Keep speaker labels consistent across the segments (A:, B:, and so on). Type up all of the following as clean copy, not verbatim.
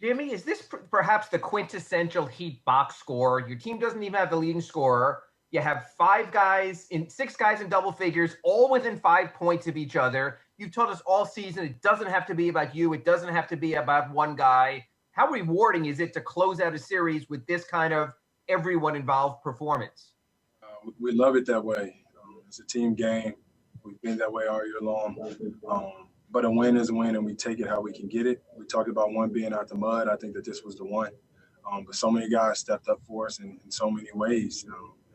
A: Jimmy, is this perhaps the quintessential Heat box score? Your team doesn't even have the leading scorer. You have six guys in double figures, all within 5 points of each other. You've told us all season it doesn't have to be about you. It doesn't have to be about one guy. How rewarding is it to close out a series with this kind of everyone involved performance?
B: We love it that way. It's a team game. We've been that way all year long. But a win is a win, and we take it how we can get it. We talked about one being out the mud. I think that this was the one. But so many guys stepped up for us in so many ways.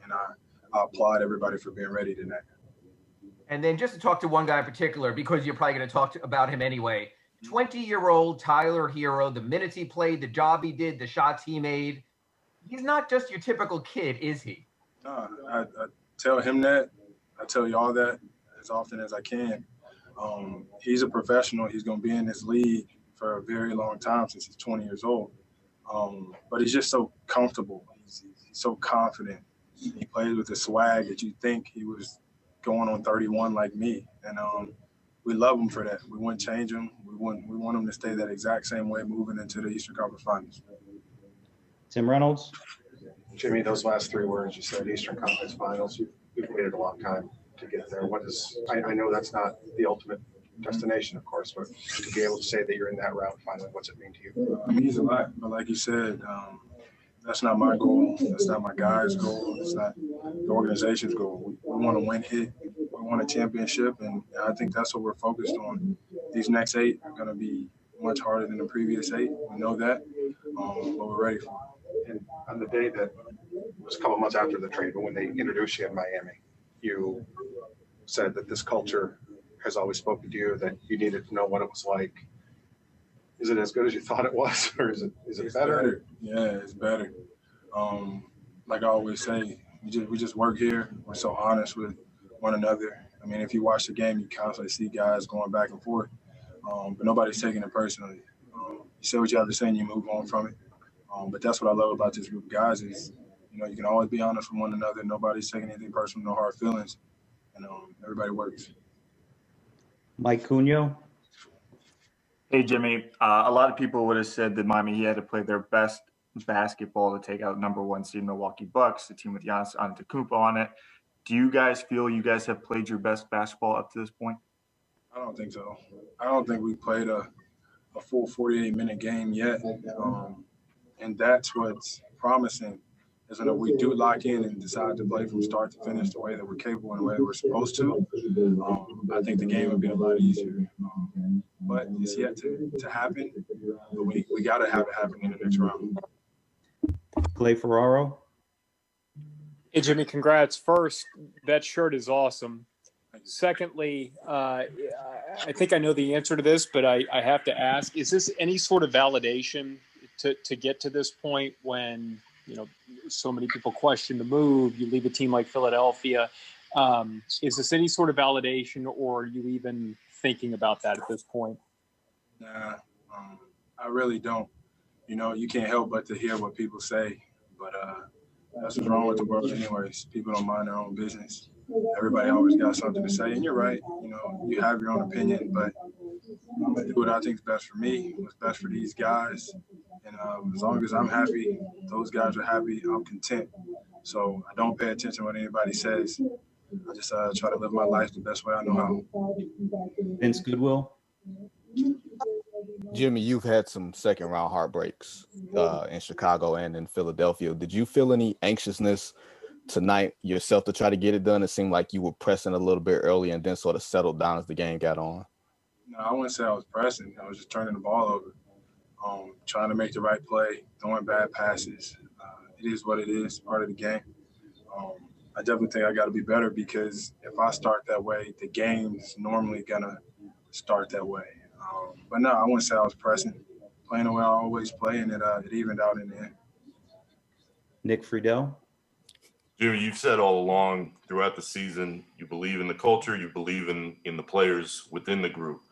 B: And I applaud everybody for being ready tonight.
A: And then just to talk to one guy in particular, because you're probably going to talk about him anyway, 20-year-old Tyler Hero, the minutes he played, the job he did, the shots he made. He's not just your typical kid, is he?
B: No, I tell him that. I tell y'all that as often as I can. He's a professional. He's going to be in this league for a very long time since he's 20 years old. But he's just so comfortable. He's so confident. He plays with a swag that you think he was going on 31 like me. And we love him for that. We wouldn't change him. We want him to stay that exact same way moving into the Eastern Conference Finals.
C: Tim Reynolds.
D: Jimmy, those last three words you said, Eastern Conference Finals, you've waited a long time to get there. I know that's not the ultimate destination, of course, but to be able to say that you're in that route finally, what's it mean to you?
B: It means a lot, but like you said, that's not my goal. That's not my guys' goal. It's not the organization's goal. We want to win it. We want a championship, and I think that's what we're focused on. These next 8 are going to be much harder than the previous 8. We know that, but we're ready for it.
D: And on the day that was a couple months after the trade, but when they introduced you in Miami, you said that this culture has always spoken to you, that you needed to know what it was like. Is it as good as you thought it was, or is it better?
B: Yeah, it's better. Like I always say, we just work here. We're so honest with one another. I mean, if you watch the game, you constantly see guys going back and forth, but nobody's taking it personally. You say what you have to say and you move on from it. But that's what I love about this group of guys is, you can always be honest with one another. Nobody's taking anything personal, no hard feelings, and everybody works.
C: Mike Cunha.
E: Hey, Jimmy. A lot of people would have said that Miami Heat had to play their best basketball to take out number 1 seed Milwaukee Bucks, the team with Giannis Antetokounmpo on it. Do you guys feel you guys have played your best basketball up to this point?
B: I don't think so. I don't think we played a full 48-minute game yet, and that's what's promising. Is that we do lock in and decide to play from start to finish the way that we're capable and the way that we're supposed to, I think the game would be a lot easier. But it's yet to happen. But we got to have it happen in the next round.
C: Clay Ferraro.
F: Hey, Jimmy, congrats. First, that shirt is awesome. Secondly, I think I know the answer to this, but I have to ask, is this any sort of validation to get to this point when – so many people question the move, you leave a team like Philadelphia. Is this any sort of validation, or are you even thinking about that at this point?
B: Nah, I really don't. You can't help but to hear what people say, but that's what's wrong with the world anyways. People don't mind their own business. Everybody always got something to say, and you're right. You have your own opinion, but I'm going to do what I think is best for me, what's best for these guys. And as long as I'm happy, those guys are happy, I'm content. So I don't pay attention to what anybody says. I just try to live my life the best way I know how.
C: Vince Goodwill.
G: Jimmy, you've had some second-round heartbreaks in Chicago and in Philadelphia. Did you feel any anxiousness tonight yourself to try to get it done? It seemed like you were pressing a little bit early and then sort of settled down as the game got on.
B: No, I wouldn't say I was pressing. I was just turning the ball over. Trying to make the right play, throwing bad passes. It is what it is, part of the game. I definitely think I got to be better because if I start that way, the game's normally going to start that way. But no, I wouldn't say I was pressing. Playing the way I always play, and it evened out in the end.
C: Nick Friedel.
H: Jimmy, you've said all along throughout the season, you believe in the culture, you believe in the players within the group.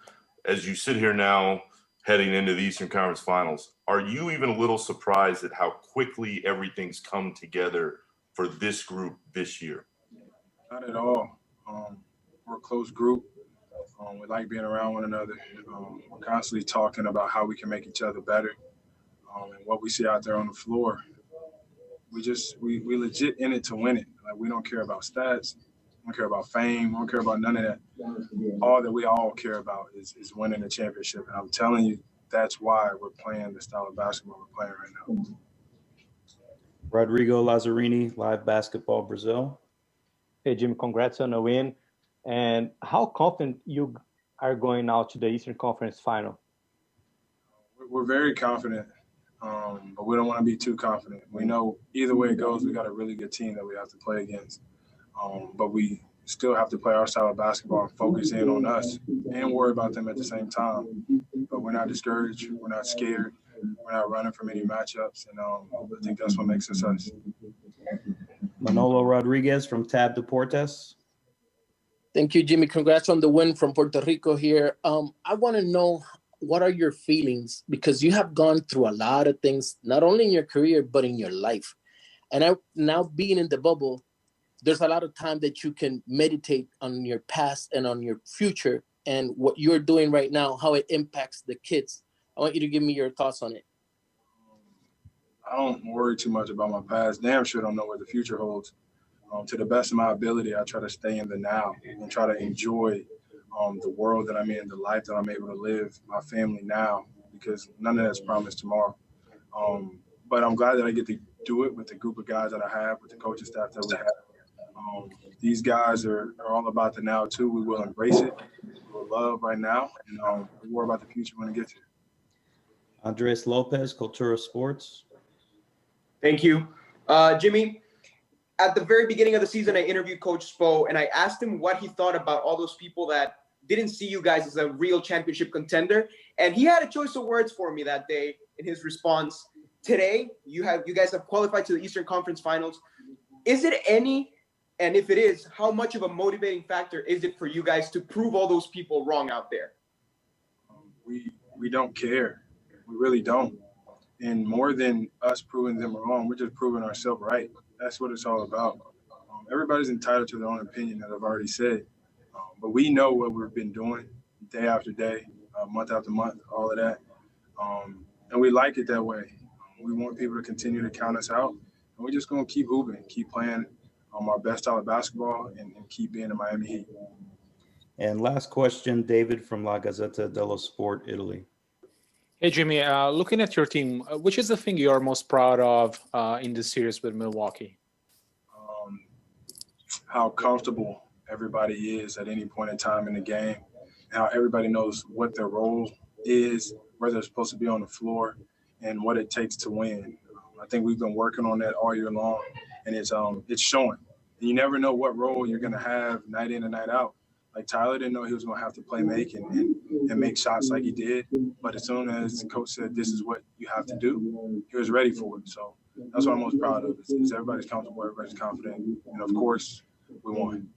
H: As you sit here now, heading into the Eastern Conference Finals, are you even a little surprised at how quickly everything's come together for this group this year?
B: Not at all. We're a close group. We like being around one another. We're constantly talking about how we can make each other better. and what we see out there on the floor. We legit in it to win it. Like, we don't care about stats. We don't care about fame. We don't care about none of that. All that we all care about is winning the championship. And I'm telling you, that's why we're playing the style of basketball we're playing right now.
C: Rodrigo Lazzarini, Live Basketball Brazil.
I: Hey, Jim, congrats on the win. And how confident you are going now to the Eastern Conference Final?
B: We're very confident, but we don't want to be too confident. We know either way it goes, we got a really good team that we have to play against. But we still have to play our style of basketball and focus in on us and worry about them at the same time. But we're not discouraged. We're not scared. We're not running from any matchups. And I think that's what makes us us.
C: Manolo Rodriguez from Tab Deportes.
J: Thank you, Jimmy. Congrats on the win from Puerto Rico here. I want to know, what are your feelings? Because you have gone through a lot of things, not only in your career, but in your life. And now being in the bubble, there's a lot of time that you can meditate on your past and on your future and what you're doing right now, how it impacts the kids. I want you to give me your thoughts on it.
B: I don't worry too much about my past. Damn sure don't know what the future holds. To the best of my ability, I try to stay in the now and try to enjoy the world that I'm in, the life that I'm able to live, my family now, because none of that's promised tomorrow. But I'm glad that I get to do it with the group of guys that I have, with the coaching staff that we have. These guys are all about the now, too. We will embrace it. We will love right now, and we'll worry about the future when it gets here.
C: Andres Lopez, Cultura Sports.
K: Thank you. Jimmy, at the very beginning of the season, I interviewed Coach Spo, and I asked him what he thought about all those people that didn't see you guys as a real championship contender. And he had a choice of words for me that day in his response. Today, you guys have qualified to the Eastern Conference Finals. Is it any, and if it is, how much of a motivating factor is it for you guys to prove all those people wrong out there?
B: We don't care. We really don't. And more than us proving them wrong, we're just proving ourselves right. That's what it's all about. Everybody's entitled to their own opinion, that I've already said. But we know what we've been doing day after day, month after month, all of that. And we like it that way. We want people to continue to count us out. And we're just going to keep hooping, keep playing our best style of basketball, and keep being the Miami Heat.
C: And last question, David from La Gazzetta dello Sport, Italy.
F: Hey, Jimmy, looking at your team, which is the thing you are most proud of in this series with Milwaukee?
B: How comfortable everybody is at any point in time in the game, how everybody knows what their role is, where they're supposed to be on the floor, and what it takes to win. I think we've been working on that all year long, and it's showing. And you never know what role you're going to have night in and night out. Like, Tyler didn't know he was going to have to play make and make shots like he did. But as soon as the coach said, this is what you have to do, he was ready for it. So that's what I'm most proud of, is everybody's comfortable, everybody's confident. And, of course, we won.